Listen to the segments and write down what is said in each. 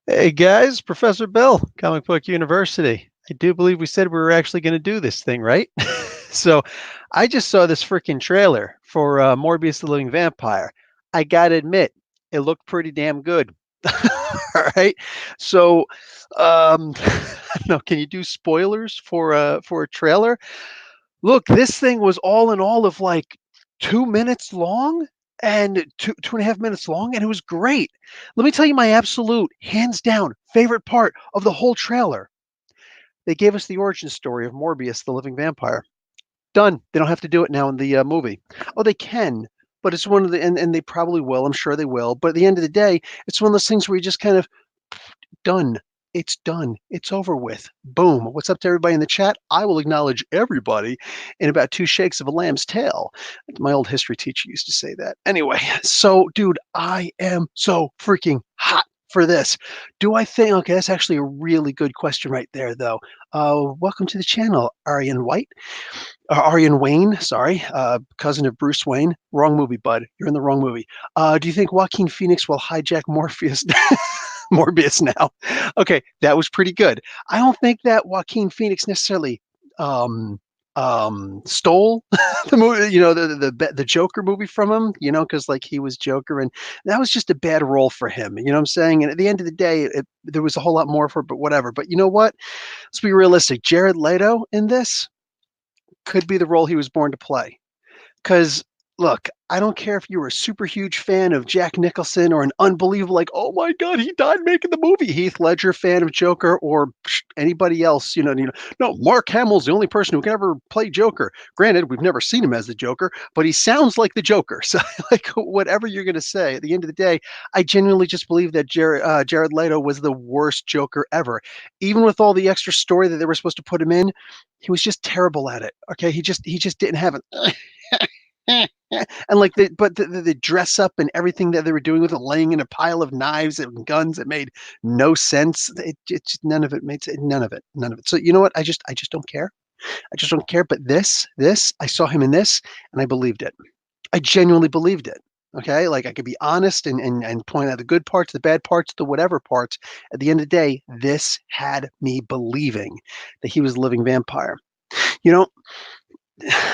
Hey guys, Professor Bill, Comic Book University. I do believe we said we were actually going to do this thing, right? So I just saw this freaking trailer for Morbius the Living Vampire. I gotta admit, it looked pretty damn good. All right. So I don't know, can you do spoilers for a trailer? Look, this thing was all in all of like 2 minutes long and two and a half minutes long, and it was great. Let me tell you my absolute, hands down, favorite part of the whole trailer. They gave us the origin story of Morbius, the living vampire. Done. They don't have to do it now in the movie. Oh, they can, but it's one of the, and they probably will. I'm sure they will. But at the end of the day, it's one of those things where you just kind of done. It's done. It's over with. Boom. What's up to everybody in the chat? I will acknowledge everybody in about two shakes of a lamb's tail. My old history teacher used to say that. Anyway, so dude, I am so freaking hot for this. Do I think, okay, that's actually a really good question right there, though. Welcome to the channel, Aryan White. Aryan Wayne, sorry, cousin of Bruce Wayne. Wrong movie, bud. You're in the wrong movie. Do you think Joaquin Phoenix will hijack Morpheus Morbius now? Okay, that was pretty good. I don't think that Joaquin Phoenix necessarily um stole the movie, the Joker movie from him, because like he was Joker, and that was just a bad role for him. You know what I'm saying? And at the end of the day, there was a whole lot more for it, but whatever. But you know what? Let's be realistic. Jared Leto in this could be the role he was born to play. Because look, I don't care if you were a super huge fan of Jack Nicholson or an unbelievable, like, oh my God, he died making the movie, Heath Ledger fan of Joker, or anybody else, no, Mark Hamill's the only person who can ever play Joker. Granted, we've never seen him as the Joker, but he sounds like the Joker. So, like, whatever you're going to say, at the end of the day, I genuinely just believe that Jared Leto was the worst Joker ever. Even with all the extra story that they were supposed to put him in, he was just terrible at it. Okay, he just didn't have it. And like the dress up and everything that they were doing with it, laying in a pile of knives and guns, it made no sense. It just, none of it made none of it. So you know what? I just don't care. I just don't care. But this, I saw him in this, and I believed it. I genuinely believed it. Okay, like I could be honest and point out the good parts, the bad parts, the whatever parts. At the end of the day, this had me believing that he was a living vampire. You know,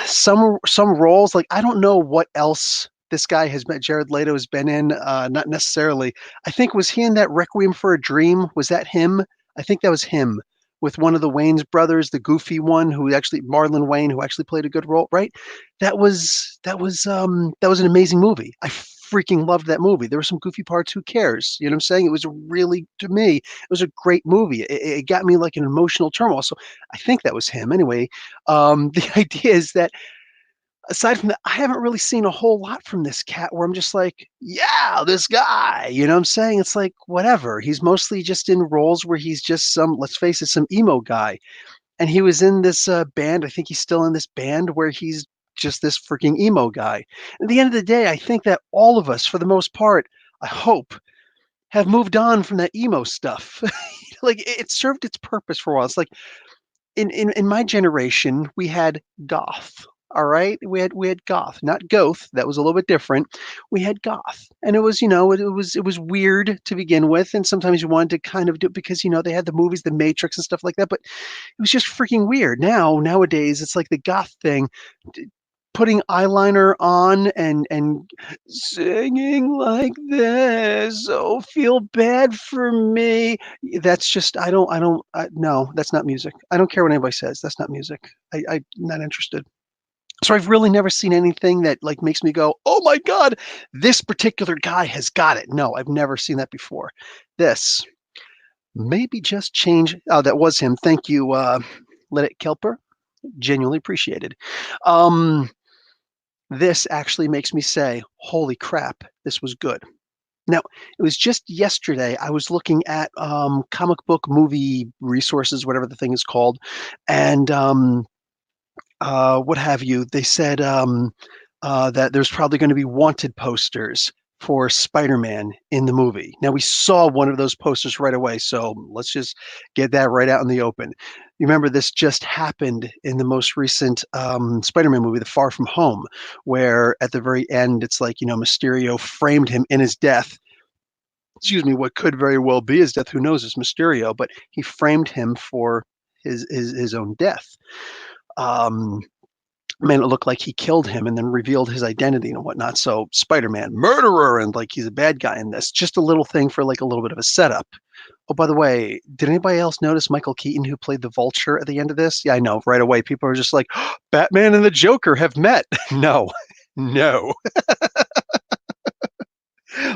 some roles, like I don't know what else this guy has been, Jared Leto has been in, not necessarily. I think, was he in that Requiem for a Dream? Was that him? I think that was him, with one of the Wayne's brothers, the goofy one, who actually, Marlon Wayne, who actually played a good role, right? That was an amazing movie. I freaking loved that movie. There were some goofy parts. Who cares? You know what I'm saying? It was really, to me, it was a great movie. It got me like an emotional turmoil. So I think that was him. Anyway, the idea is that, aside from that, I haven't really seen a whole lot from this cat where I'm just like, yeah, this guy, you know what I'm saying? It's like, whatever. He's mostly just in roles where he's just some, let's face it, some emo guy. And he was in this band. I think he's still in this band where he's just this freaking emo guy. At the end of the day, I think that all of us, for the most part, I hope, have moved on from that emo stuff. Like it served its purpose for a while. It's like, in my generation, we had goth. All right, we had goth, not goth. That was a little bit different. We had goth, and it was, it was weird to begin with, and sometimes you wanted to kind of do it because they had the movies, The Matrix and stuff like that. But it was just freaking weird. Nowadays, it's like the goth thing, putting eyeliner on and singing like this. Oh, feel bad for me. That's just, no, that's not music. I don't care what anybody says. That's not music. I'm not interested. So I've really never seen anything that like makes me go, oh my God, this particular guy has got it. No, I've never seen that before. This maybe just change. Oh, that was him. Thank you, Let It Kelper. Genuinely appreciated. Um, this actually makes me say, holy crap, this was good. Now, it was just yesterday I was looking at comic book movie resources, whatever the thing is called, and what have you. They said that there's probably going to be wanted posters for Spider-Man in the movie. Now, we saw one of those posters right away, so let's just get that right out in the open. You remember this just happened in the most recent Spider-Man movie, The Far From Home, where at the very end, it's like, Mysterio framed him in his death. excuse me, what could very well be his death. Who knows? It's Mysterio, but he framed him for his own death. Um, Made it look like he killed him and then revealed his identity and whatnot. So Spider-Man, murderer, and like he's a bad guy in this. Just a little thing for like a little bit of a setup. Oh, by the way, did anybody else notice Michael Keaton, who played the Vulture at the end of this? Yeah, I know. Right away, people are just like, oh, Batman and the Joker have met. No, no.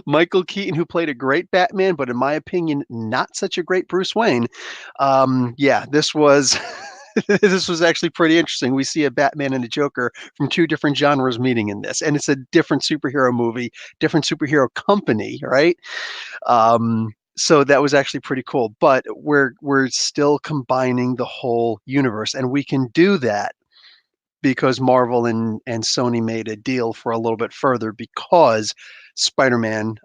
Michael Keaton, who played a great Batman, but in my opinion, not such a great Bruce Wayne. Yeah, this was this was actually pretty interesting. We see a Batman and a Joker from two different genres meeting in this, and it's a different superhero movie, different superhero company, right? So that was actually pretty cool. But we're still combining the whole universe, and we can do that because Marvel and Sony made a deal for a little bit further because Spider-Man,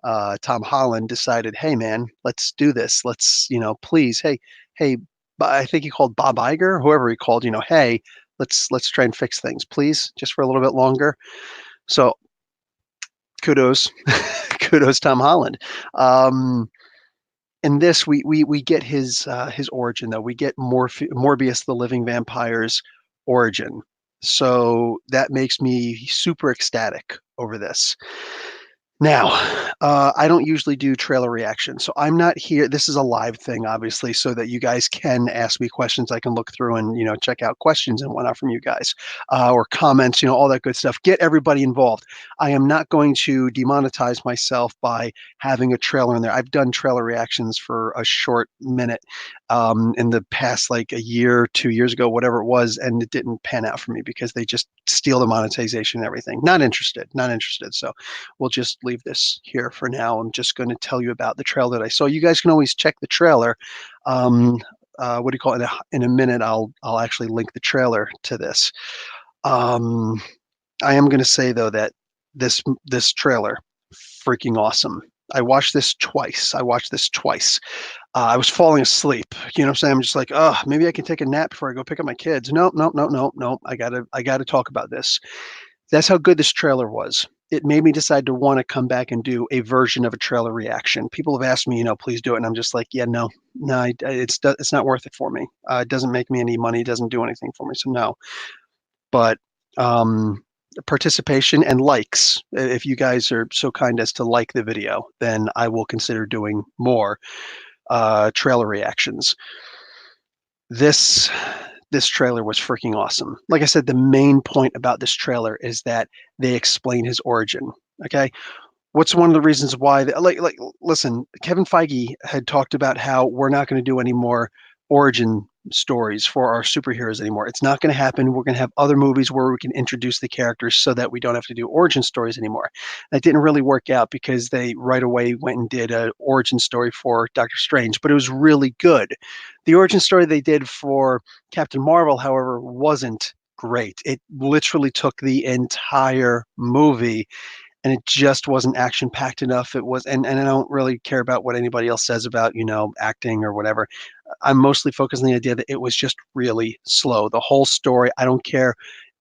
Tom Holland decided, hey man, let's do this. Let's, please, hey, I think he called Bob Iger, whoever he called, hey, let's try and fix things, please, just for a little bit longer. So kudos, kudos Tom Holland. In this, we get his origin though. We get Morbius, the living vampire's origin. So that makes me super ecstatic over this. Now, I don't usually do trailer reactions, so I'm not here. This is a live thing, obviously, so that you guys can ask me questions. I can look through and check out questions and whatnot from you guys, or comments, all that good stuff. Get everybody involved. I am not going to demonetize myself by having a trailer in there. I've done trailer reactions for a short minute in the past, like a year, 2 years ago, whatever it was, and it didn't pan out for me because they just steal the monetization and everything. Not interested. Not interested. So we'll just leave this here for now. I'm just going to tell you about the trailer that I saw. You guys can always check the trailer. What do you call it? In a minute, I'll actually link the trailer to this. I am going to say though that this trailer, freaking awesome. I watched this twice. I was falling asleep. You know what I'm saying? I'm just like, oh, maybe I can take a nap before I go pick up my kids. No. I gotta talk about this. That's how good this trailer was. It made me decide to want to come back and do a version of a trailer reaction. People have asked me, please do it, and I'm just like, yeah, no, it's not worth it for me. It doesn't make me any money. It doesn't do anything for me, so no. But participation and likes. If you guys are so kind as to like the video, then I will consider doing more trailer reactions. This trailer was freaking awesome. Like I said, the main point about this trailer is that they explain his origin. Okay, what's one of the reasons why? Listen, Kevin Feige had talked about how we're not going to do any more origin stories for our superheroes anymore. It's not going to happen. We're going to have other movies where we can introduce the characters so that we don't have to do origin stories anymore. That didn't really work out because they right away went and did an origin story for Doctor Strange, but it was really good. The origin story they did for Captain Marvel, however, wasn't great. It literally took the entire movie and it just wasn't action packed enough. It was, and I don't really care about what anybody else says about, acting or whatever. I'm mostly focused on the idea that it was just really slow. The whole story, I don't care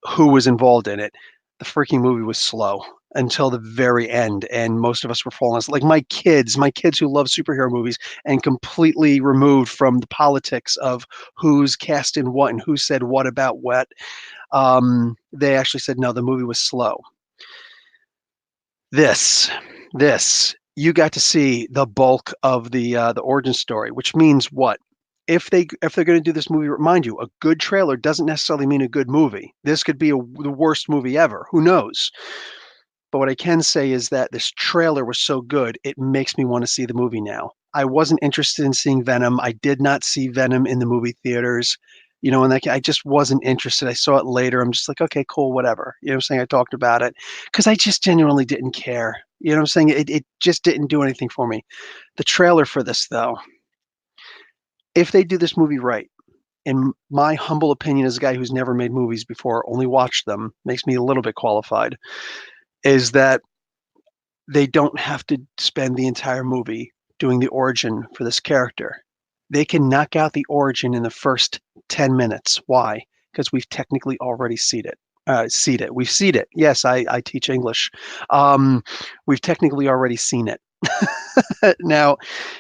who was involved in it. The freaking movie was slow until the very end. And most of us were falling asleep. Like my kids who love superhero movies and completely removed from the politics of who's cast in what and who said what about what. They actually said, no, the movie was slow. This, you got to see the bulk of the origin story, which means what? If they're going to do this movie, mind you, a good trailer doesn't necessarily mean a good movie. This could be the worst movie ever. Who knows? But what I can say is that this trailer was so good, it makes me want to see the movie now. I wasn't interested in seeing Venom. I did not see Venom in the movie theaters. And I just wasn't interested. I saw it later. I'm just like, okay, cool, whatever. You know what I'm saying? I talked about it because I just genuinely didn't care. You know what I'm saying? It just didn't do anything for me. The trailer for this, though, if they do this movie right, in my humble opinion as a guy who's never made movies before, only watched them, makes me a little bit qualified, is that they don't have to spend the entire movie doing the origin for this character. They can knock out the origin in the first 10 minutes. Why? Because we've technically already seen it. We've seen it. Yes, I teach English. We've technically already seen it. Now,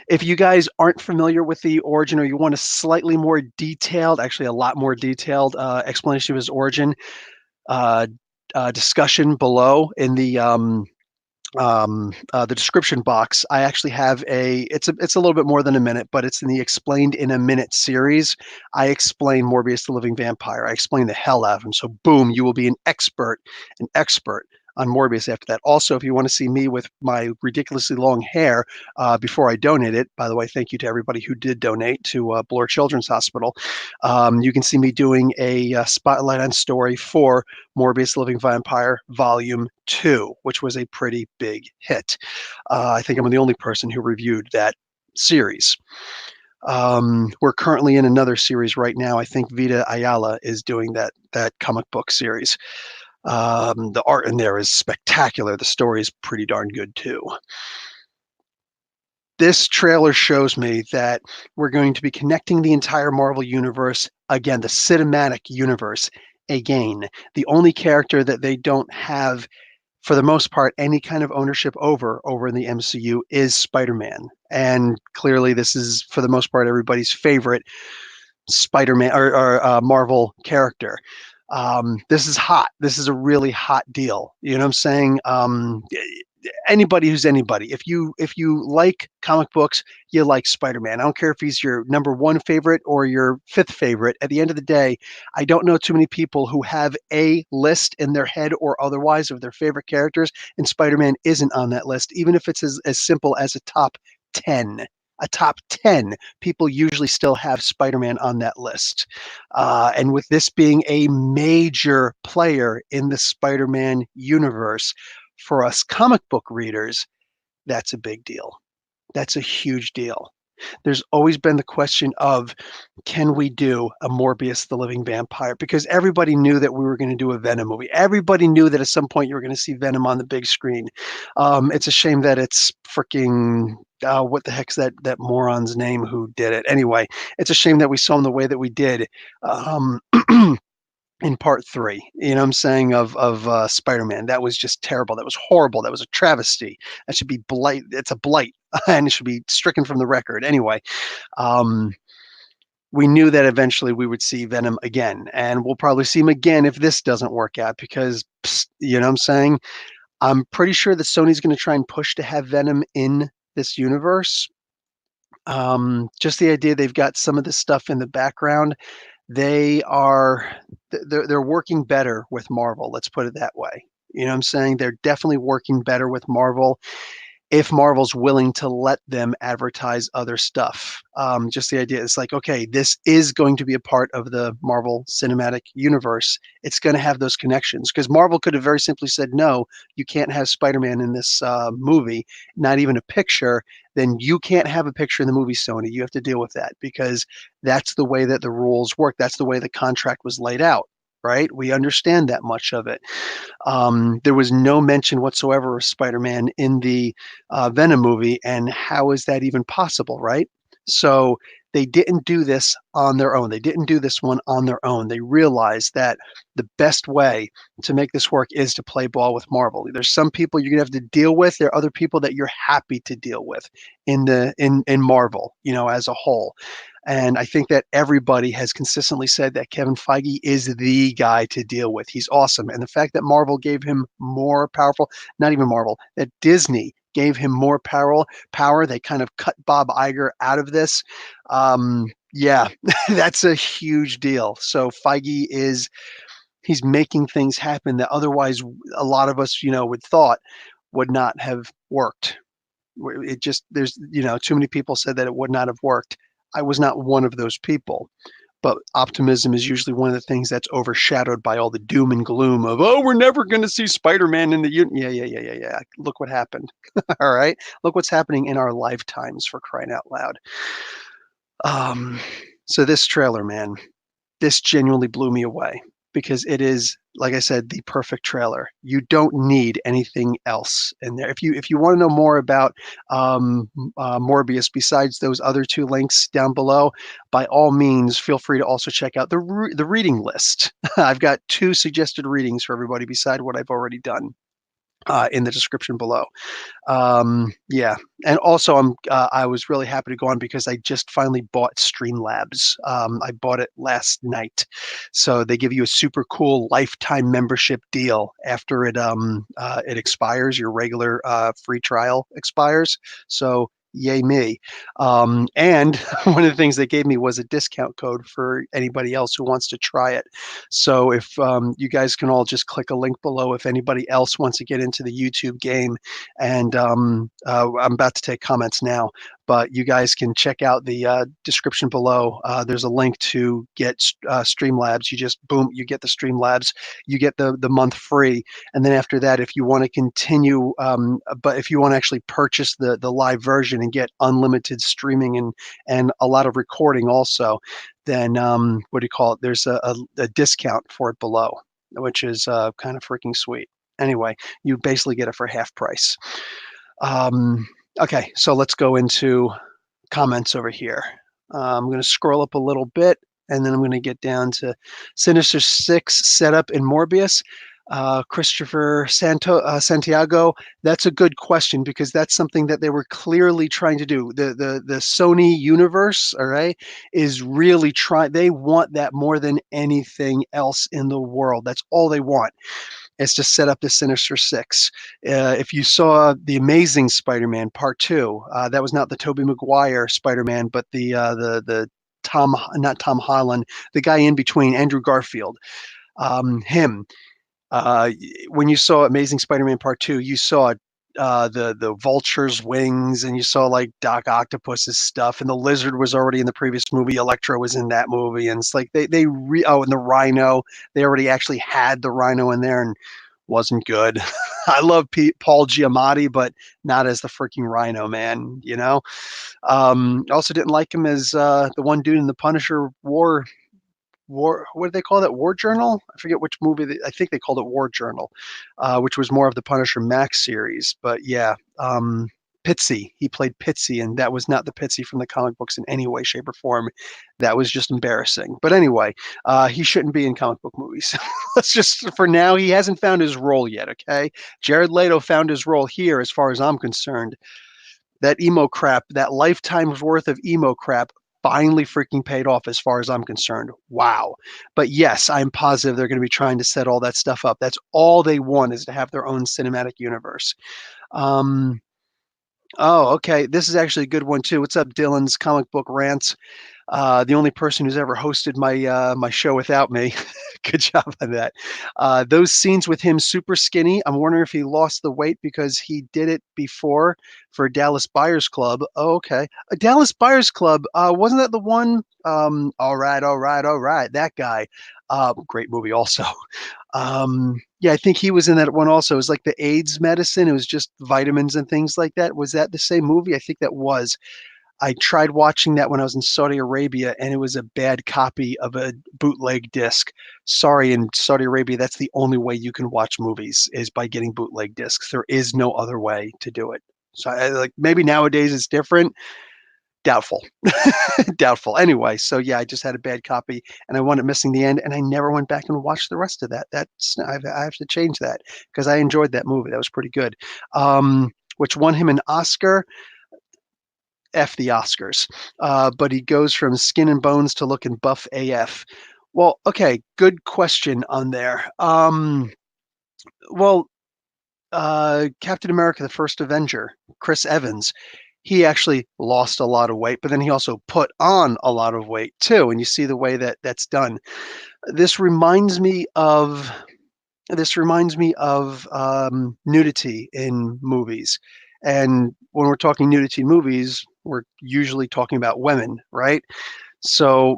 if you guys aren't familiar with the origin or you want a slightly more detailed, actually a lot more detailed explanation of his origin, uh, discussion below in the description box, I actually have it's a little bit more than a minute, but it's in the Explained in a Minute series. I explain Morbius the Living Vampire. I explain the hell out of him. So boom, you will be an expert on Morbius after that. Also, if you want to see me with my ridiculously long hair before I donate it, by the way, thank you to everybody who did donate to Bloor Children's Hospital. You can see me doing a spotlight on story for Morbius the Living Vampire Volume 2, which was a pretty big hit. I think I'm the only person who reviewed that series. We're currently in another series right now. I think Vita Ayala is doing that comic book series. The art in there is spectacular. The story is pretty darn good too. This trailer shows me that we're going to be connecting the entire Marvel universe again, the cinematic universe again. The only character that they don't have, for the most part, any kind of ownership over in the MCU is Spider-Man. And clearly this is, for the most part, everybody's favorite Spider-Man or Marvel character. This is hot. This is a really hot deal. You know what I'm saying? Anybody who's anybody. If you like comic books, you like Spider-Man. I don't care if he's your number one favorite or your fifth favorite. At the end of the day, I don't know too many people who have a list in their head or otherwise of their favorite characters, and Spider-Man isn't on that list, even if it's as simple as a top 10. A top 10, people usually still have Spider-Man on that list. And with this being a major player in the Spider-Man universe, for us comic book readers, that's a big deal. That's a huge deal. There's always been the question of, can we do a Morbius the Living Vampire? Because everybody knew that we were going to do a Venom movie. Everybody knew that at some point you were going to see Venom on the big screen. It's a shame that it's freaking what the heck's that moron's name who did it? Anyway, it's a shame that we saw him the way that we did. In part 3, you know what I'm saying, of Spider-Man. That was just terrible. That was horrible. That was a travesty. That should be blight. It's a blight, and it should be stricken from the record. Anyway, we knew that eventually we would see Venom again, and we'll probably see him again if this doesn't work out because, you know what I'm saying? I'm pretty sure that Sony's going to try and push to have Venom in this universe. Just the idea they've got some of this stuff in the background. They're working better with Marvel, let's put it that way. You know what I'm saying? They're definitely working better with Marvel if Marvel's willing to let them advertise other stuff. Just the idea is like, okay, this is going to be a part of the Marvel Cinematic Universe. It's going to have those connections because Marvel could have very simply said, no, you can't have Spider-Man in this movie, not even a picture. Then you can't have a picture in the movie, Sony. You have to deal with that because that's the way that the rules work. That's the way the contract was laid out. Right? We understand that much of it. There was no mention whatsoever of Spider-Man in the Venom movie, and how is that even possible, right? So they didn't do this on their own. They didn't do this one on their own. They realized that the best way to make this work is to play ball with Marvel. There's some people you're gonna have to deal with. There are other people that you're happy to deal with in Marvel, you know, as a whole. And I think that everybody has consistently said that Kevin Feige is the guy to deal with. He's awesome. And the fact that Marvel gave him more powerful, not even Marvel, that Disney gave him more power. They kind of cut Bob Iger out of this. Yeah, that's a huge deal. So Feige he's making things happen that otherwise a lot of us, you know, would thought would not have worked. It just, there's, you know, too many people said that it would not have worked. I was not one of those people, but optimism is usually one of the things that's overshadowed by all the doom and gloom of, oh, we're never going to see Spider-Man in the yeah. Look what happened. All right, look what's happening in our lifetimes, for crying out loud. So this trailer, man, this genuinely blew me away because it is, like I said, the perfect trailer. You don't need anything else in there. If you want to know more about Morbius besides those other 2 links down below, by all means, feel free to also check out the reading list. I've got 2 suggested readings for everybody beside what I've already done. in the description below. Yeah, and also I was really happy to go on because I just finally bought Streamlabs. I bought it last night, so they give you a super cool lifetime membership deal after it expires. Your regular free trial expires. So yay me. And one of the things they gave me was a discount code for anybody else who wants to try it. So if you guys can all just click a link below if anybody else wants to get into the YouTube game. And I'm about to take comments now, but you guys can check out the description below. There's a link to get Streamlabs. You just boom, you get the Streamlabs. You get the month free, and then after that, if you want to continue, but if you want to actually purchase the live version and get unlimited streaming and a lot of recording also, then what do you call it? There's a discount for it below, which is kind of freaking sweet. Anyway, you basically get it for half price. Okay, so let's go into comments over here. I'm going to scroll up a little bit, and then I'm going to get down to Sinister Six setup in Morbius. Christopher Santiago, that's a good question because that's something that they were clearly trying to do. The Sony universe, all right, is really trying. They want that more than anything else in the world. That's all they want. Is to set up the Sinister Six. If you saw the Amazing Spider-Man Part 2, that was not the Tobey Maguire Spider-Man, but the not Tom Holland, the guy in between, Andrew Garfield. Him. Uh, when you saw Amazing Spider-Man Part 2, you saw the Vulture's wings, and you saw like Doc Octopus's stuff, and the Lizard was already in the previous movie. Electro was in that movie, and it's like and the Rhino, they already actually had the Rhino in there, and wasn't good. I love Paul Giamatti, but not as the freaking Rhino, man. Also didn't like him as the one dude in the Punisher War, what do they call that? War Journal? I forget which movie. I think they called it War Journal, which was more of the Punisher Max series. But yeah, Pitsy. He played Pitsy, and that was not the Pitsy from the comic books in any way, shape, or form. That was just embarrassing. But anyway, he shouldn't be in comic book movies. Let's just, for now, he hasn't found his role yet, okay? Jared Leto found his role here, as far as I'm concerned. That emo crap, that lifetime's worth of emo crap, finally freaking paid off as far as I'm concerned. Wow. But yes, I'm positive they're going to be trying to set all that stuff up. That's all they want, is to have their own cinematic universe. Oh, okay. This is actually a good one too. What's up, Dylan's comic book rants? The only person who's ever hosted my show without me. Good job on that. Those scenes with him super skinny. I'm wondering if he lost the weight because he did it before for Dallas Buyers Club. Oh, okay. Dallas Buyers Club. Wasn't that the one? All right, all right, all right. That guy. Great movie also. Yeah, I think he was in that one also. It was like the AIDS medicine. It was just vitamins and things like that. Was that the same movie? I think that was. I tried watching that when I was in Saudi Arabia, and it was a bad copy of a bootleg disc. Sorry, in Saudi Arabia, that's the only way you can watch movies, is by getting bootleg discs. There is no other way to do it. So maybe nowadays it's different. Doubtful. Doubtful. Anyway, so yeah, I just had a bad copy, and I wound up missing the end, and I never went back and watched the rest of that. I have to change that because I enjoyed that movie. That was pretty good. Which won him an Oscar. F the Oscars. But he goes from skin and bones to looking buff AF. Well, okay, good question on there. Well, Captain America, the First Avenger, Chris Evans, he actually lost a lot of weight, but then he also put on a lot of weight too. And you see the way that that's done. This reminds me of nudity in movies. And when we're talking nudity in movies, we're usually talking about women, right? So,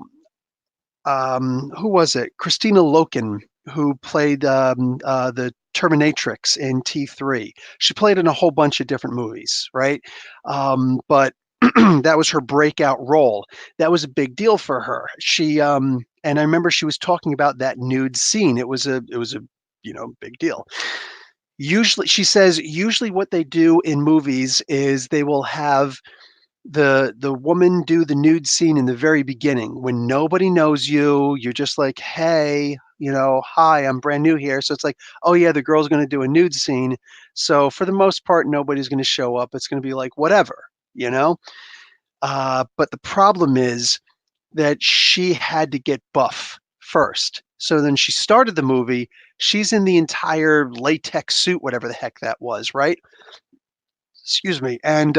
who was it? Christina Loken, who played the Terminatrix in T3. She played in a whole bunch of different movies, right? But that was her breakout role. That was a big deal for her. And I remember she was talking about that nude scene. It was a big deal. Usually, she says, usually what they do in movies is they will have the woman do the nude scene in the very beginning when nobody knows you. You're just like, hey, hi, I'm brand new here. So it's like, oh yeah, the girl's going to do a nude scene. So for the most part, nobody's going to show up. It's going to be like whatever, you know. But the problem is that she had to get buff first. So then she started the movie. She's in the entire latex suit, whatever the heck that was, right? Excuse me. And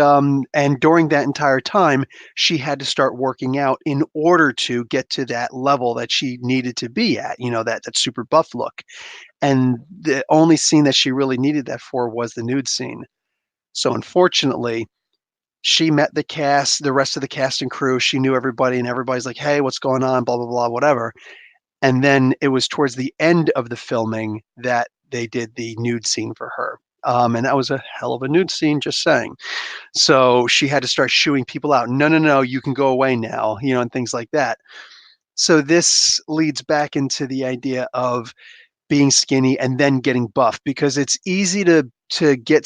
during that entire time, she had to start working out in order to get to that level that she needed to be at, that super buff look. And the only scene that she really needed that for was the nude scene. So unfortunately, she met the rest of the cast and crew. She knew everybody, and everybody's like, "Hey, what's going on?" Blah blah blah, whatever. And then it was towards the end of the filming that they did the nude scene for her. And that was a hell of a nude scene, just saying. So she had to start shooing people out. No, no, no, you can go away now, and things like that. So this leads back into the idea of being skinny and then getting buff because it's easier to get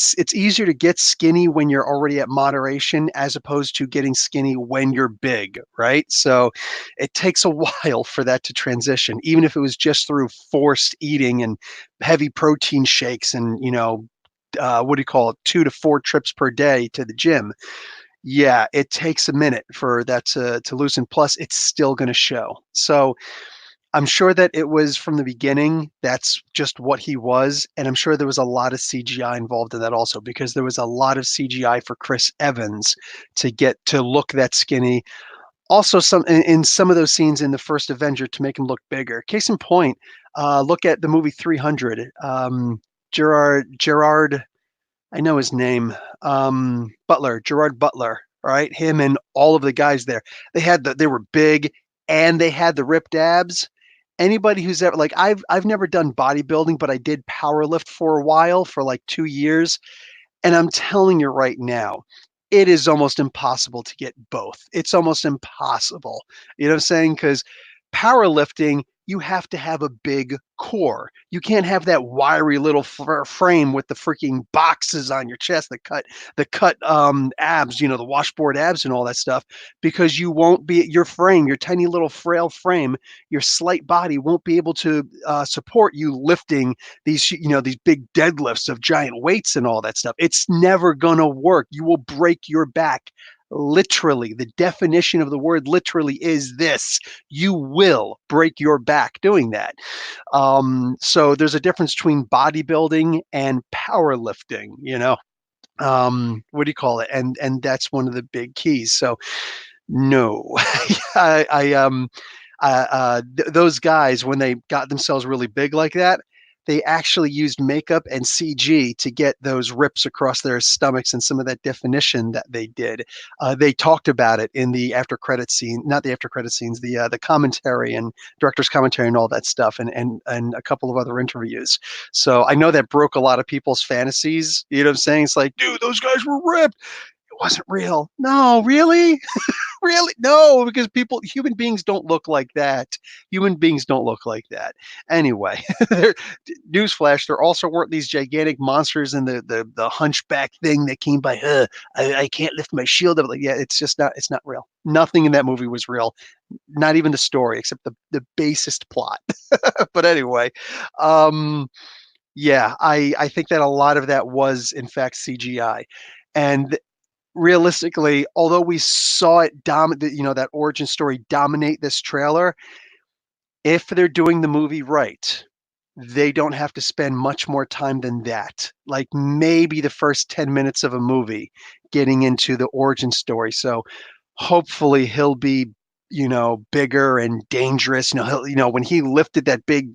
skinny when you're already at moderation as opposed to getting skinny when you're big, right? So it takes a while for that to transition, even if it was just through forced eating and heavy protein shakes and what do you call it, 2 to 4 trips per day to the gym. Yeah, it takes a minute for that to loosen. Plus, it's still going to show. So I'm sure that it was from the beginning, that's just what he was, and I'm sure there was a lot of CGI involved in that also because there was a lot of CGI for Chris Evans to get to look that skinny. Also, some in some of those scenes in the first Avenger to make him look bigger. Case in point, look at the movie 300. Gerard, I know his name, Butler, Gerard Butler. All right, him and all of the guys there. They were big and they had the ripped abs. Anybody who's ever like I've never done bodybuilding, but I did power lift for a while for like 2 years. And I'm telling you right now, it is almost impossible to get both. It's almost impossible. You know what I'm saying? Because powerlifting, you have to have a big core. You can't have that wiry little frame with the freaking boxes on your chest that cut abs, the washboard abs and all that stuff, because you won't be your frame, your tiny little frail frame, your slight body won't be able to support you lifting these big deadlifts of giant weights and all that stuff. It's never gonna work. You will break your back. Literally, the definition of the word literally is this: you will break your back doing that. So there's a difference between bodybuilding and powerlifting, what do you call it? And that's one of the big keys. So no, those guys, when they got themselves really big like that, they actually used makeup and CG to get those rips across their stomachs and some of that definition that they did. They talked about it in the after credit scene, not the after credit scenes, the commentary and director's commentary and all that stuff, and a couple of other interviews. So I know that broke a lot of people's fantasies. You know what I'm saying? It's like, dude, those guys were ripped. It wasn't real. No, really? Really? No, because human beings don't look like that. Human beings don't look like that. Anyway, newsflash: there also weren't these gigantic monsters in the hunchback thing that came by. I can't lift my shield up. Like, yeah, it's just not. It's not real. Nothing in that movie was real. Not even the story, except the basest plot. But anyway, um, yeah, I think that a lot of that was in fact CGI, and realistically, although we saw it dominate, that origin story dominate this trailer, if they're doing the movie right, they don't have to spend much more time than that. Like maybe the first 10 minutes of a movie getting into the origin story. So hopefully he'll be, bigger and dangerous. When he lifted that big,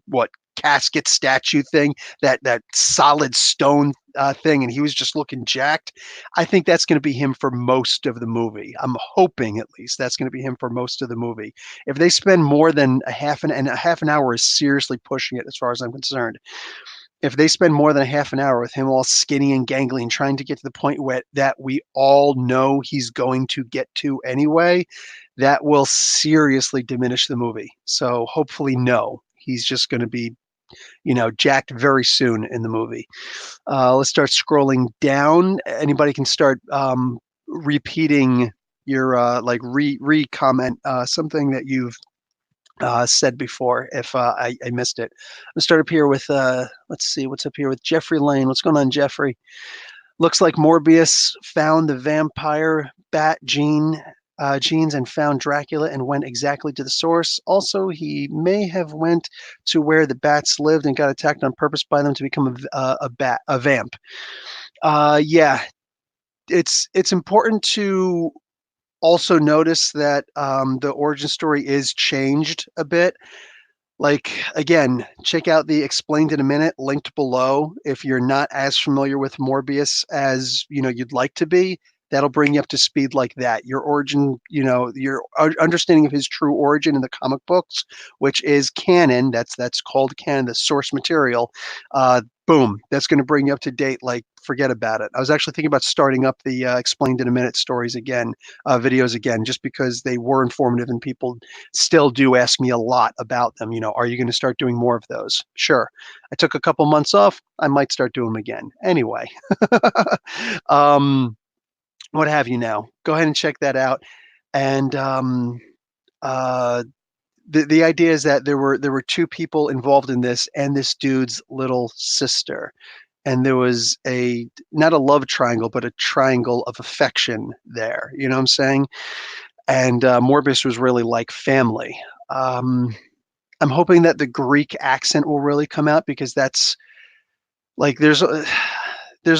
casket statue thing, that solid stone thing, and he was just looking jacked. I think that's going to be him for most of the movie. I'm hoping at least that's going to be him for most of the movie. If they spend more than a half an hour is seriously pushing it as far as I'm concerned. If they spend more than a half an hour with him all skinny and gangly and trying to get to the point where that we all know he's going to get to anyway, that will seriously diminish the movie. So hopefully, no, he's just going to be, jacked very soon in the movie. Let's start scrolling down. Anybody can start repeating your like re comment something that you've said before if I missed it. Let's start up here with, let's see, what's up here with Jeffrey Lane. What's going on, Jeffrey? Looks like Morbius found the vampire bat genes and found Dracula and went exactly to the source. Also, he may have went to where the bats lived and got attacked on purpose by them to become a vamp. Yeah, it's important to also notice that the origin story is changed a bit. Like, again, check out the explained in a minute linked below. If you're not as familiar with Morbius as you'd like to be, that'll bring you up to speed like that. Your origin, your understanding of his true origin in the comic books, which is canon. That's called canon, the source material. Boom, that's going to bring you up to date. Like, forget about it. I was actually thinking about starting up the explained in a minute stories again, videos again, just because they were informative and people still do ask me a lot about them. Are you going to start doing more of those? Sure. I took a couple months off. I might start doing them again. Anyway, what have you now? Go ahead and check that out. And uh, the idea is that there were two people involved in this, and this dude's little sister, and there was a not a love triangle, but a triangle of affection there. You know what I'm saying? And Morbius was really like family. Um, I'm hoping that the Greek accent will really come out because that's like there's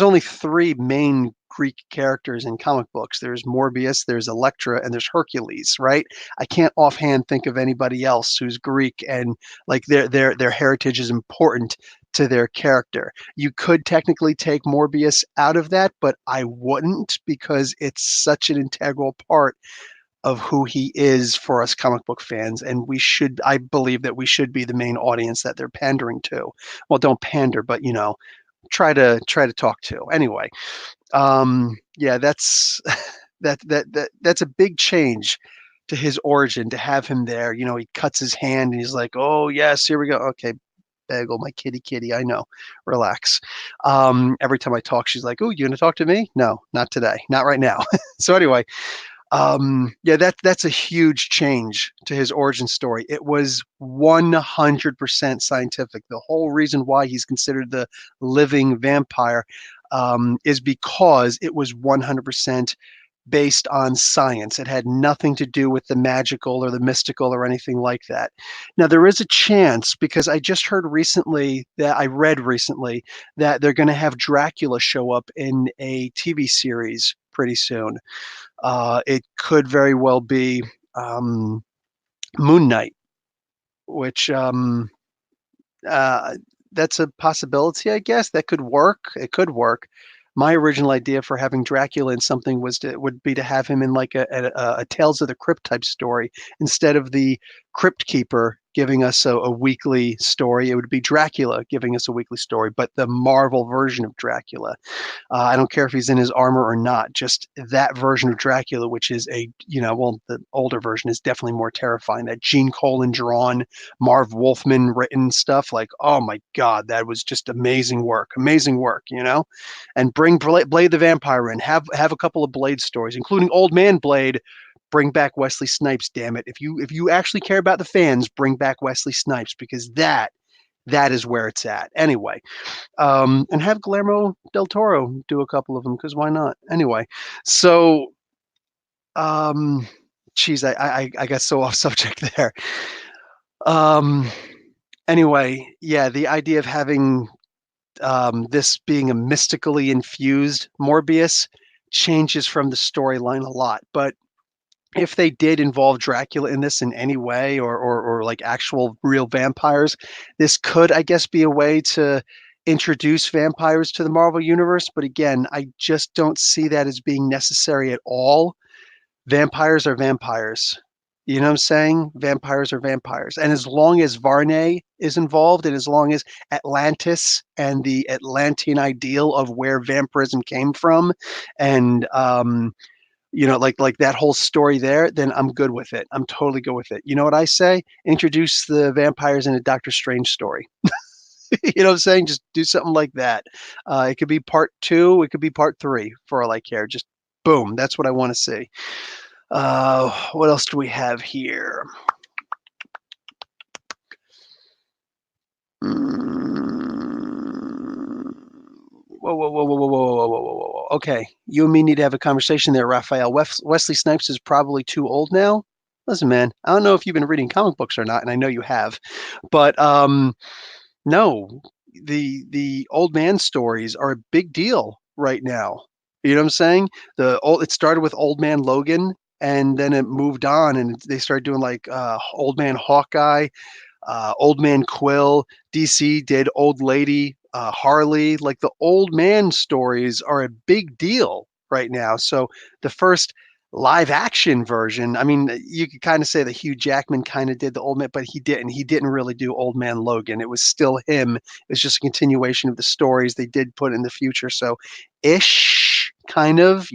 only three main Greek characters in comic books. There's Morbius, there's Elektra, and there's Hercules, right? I can't offhand think of anybody else who's Greek and like their heritage is important to their character. You could technically take Morbius out of that, but I wouldn't because it's such an integral part of who he is for us comic book fans, and I believe that we should be the main audience that they're pandering to. Well, don't pander, but try to talk to. Anyway, yeah, that's that's a big change to his origin to have him there. He cuts his hand and he's like, "Oh yes, here we go." Okay, Bagel, my kitty, I know. Relax. Every time I talk, she's like, "Oh, you gonna talk to me?" No, not today, not right now. So anyway, yeah, that's a huge change to his origin story. It was 100% scientific. The whole reason why he's considered the living vampire is because it was 100% based on science. It had nothing to do with the magical or the mystical or anything like that. Now, there is a chance because I read recently that they're going to have Dracula show up in a TV series pretty soon. It could very well be um, Moon Knight, which uh, that's a possibility, I guess. That could work. It could work. My original idea for having Dracula in something would be to have him in like a Tales of the Crypt type story instead of the Crypt Keeper giving us a weekly story. It would be Dracula giving us a weekly story, but the Marvel version of Dracula. I don't care if he's in his armor or not. Just that version of Dracula, which is well, the older version is definitely more terrifying. That Gene Colan drawn, Marv Wolfman written stuff. Like, oh my God, that was just amazing work. Amazing work, And bring Blade the Vampire in. Have a couple of Blade stories, including Old Man Blade. Bring back Wesley Snipes, damn it. If you actually care about the fans, bring back Wesley Snipes because that is where it's at. Anyway, and have Guillermo del Toro do a couple of them because why not? Anyway, so geez, I got so off subject there. Um, anyway, yeah, the idea of having this being a mystically infused Morbius changes from the storyline a lot, but if they did involve Dracula in this in any way or like actual real vampires, this could, I guess, be a way to introduce vampires to the Marvel universe. But again, I just don't see that as being necessary at all. Vampires are vampires. You know what I'm saying? Vampires are vampires. And as long as Varney is involved and as long as Atlantis and the Atlantean ideal of where vampirism came from and like that whole story there, then I'm good with it. I'm totally good with it. You know what I say? Introduce the vampires in a Doctor Strange story. You know what I'm saying? Just do something like that. It could be part 2, it could be part 3 for all I care. Just boom, that's what I want to see. What else do we have here? Whoa, whoa, whoa, whoa, whoa, whoa, whoa, whoa, whoa, whoa. Okay, you and me need to have a conversation there, Raphael. Wesley Snipes is probably too old now. Listen, man, I don't know if you've been reading comic books or not, and I know you have, but no, the old man stories are a big deal right now. You know what I'm saying? It started with Old Man Logan, and then it moved on, and they started doing like Old Man Hawkeye, Old Man Quill. DC did Old Lady Harley. Like the old man stories are a big deal right now. So the first live action version, I mean, you could kind of say that Hugh Jackman kind of did the old man, but he didn't. He didn't really do Old Man Logan. It was still him. It was just a continuation of the stories they did put in the future. So ish, kind of,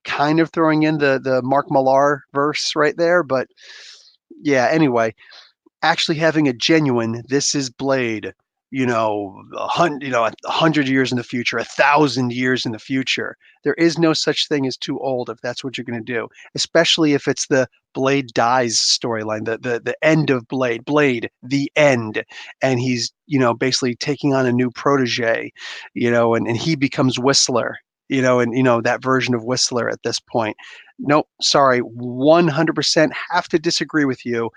kind of throwing in the Mark Millar verse right there. But yeah, anyway, actually having a genuine "this is Blade," 100 years in the future, 1,000 years in the future. There is no such thing as too old if that's what you're going to do, especially if it's the Blade dies storyline, the end of Blade, the end, and he's basically taking on a new protege, and he becomes Whistler. And that version of Whistler at this point. Nope, sorry, 100% have to disagree with you.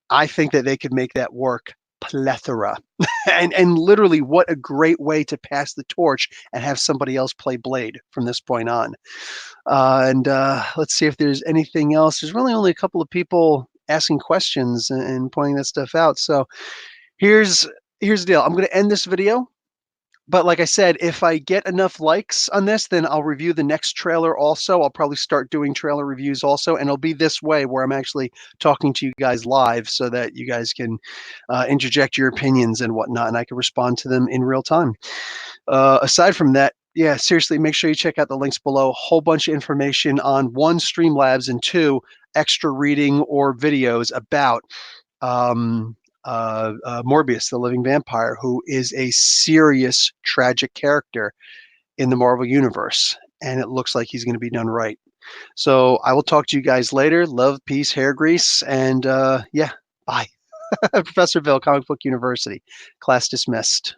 I think that they could make that work plethora. and literally, what a great way to pass the torch and have somebody else play Blade from this point on. And let's see if there's anything else. There's really only a couple of people asking questions and pointing that stuff out. So here's the deal. I'm going to end this video. But like I said, if I get enough likes on this, then I'll review the next trailer also. I'll probably start doing trailer reviews also, and it'll be this way where I'm actually talking to you guys live so that you guys can interject your opinions and whatnot, and I can respond to them in real time. Aside from that, yeah, seriously, make sure you check out the links below. Whole bunch of information on one, Streamlabs, and two, extra reading or videos about Morbius, the living vampire, who is a serious, tragic character in the Marvel Universe. And it looks like he's going to be done right. So I will talk to you guys later. Love, peace, hair grease. And yeah, bye. Professor Bill, Comic Book University. Class dismissed.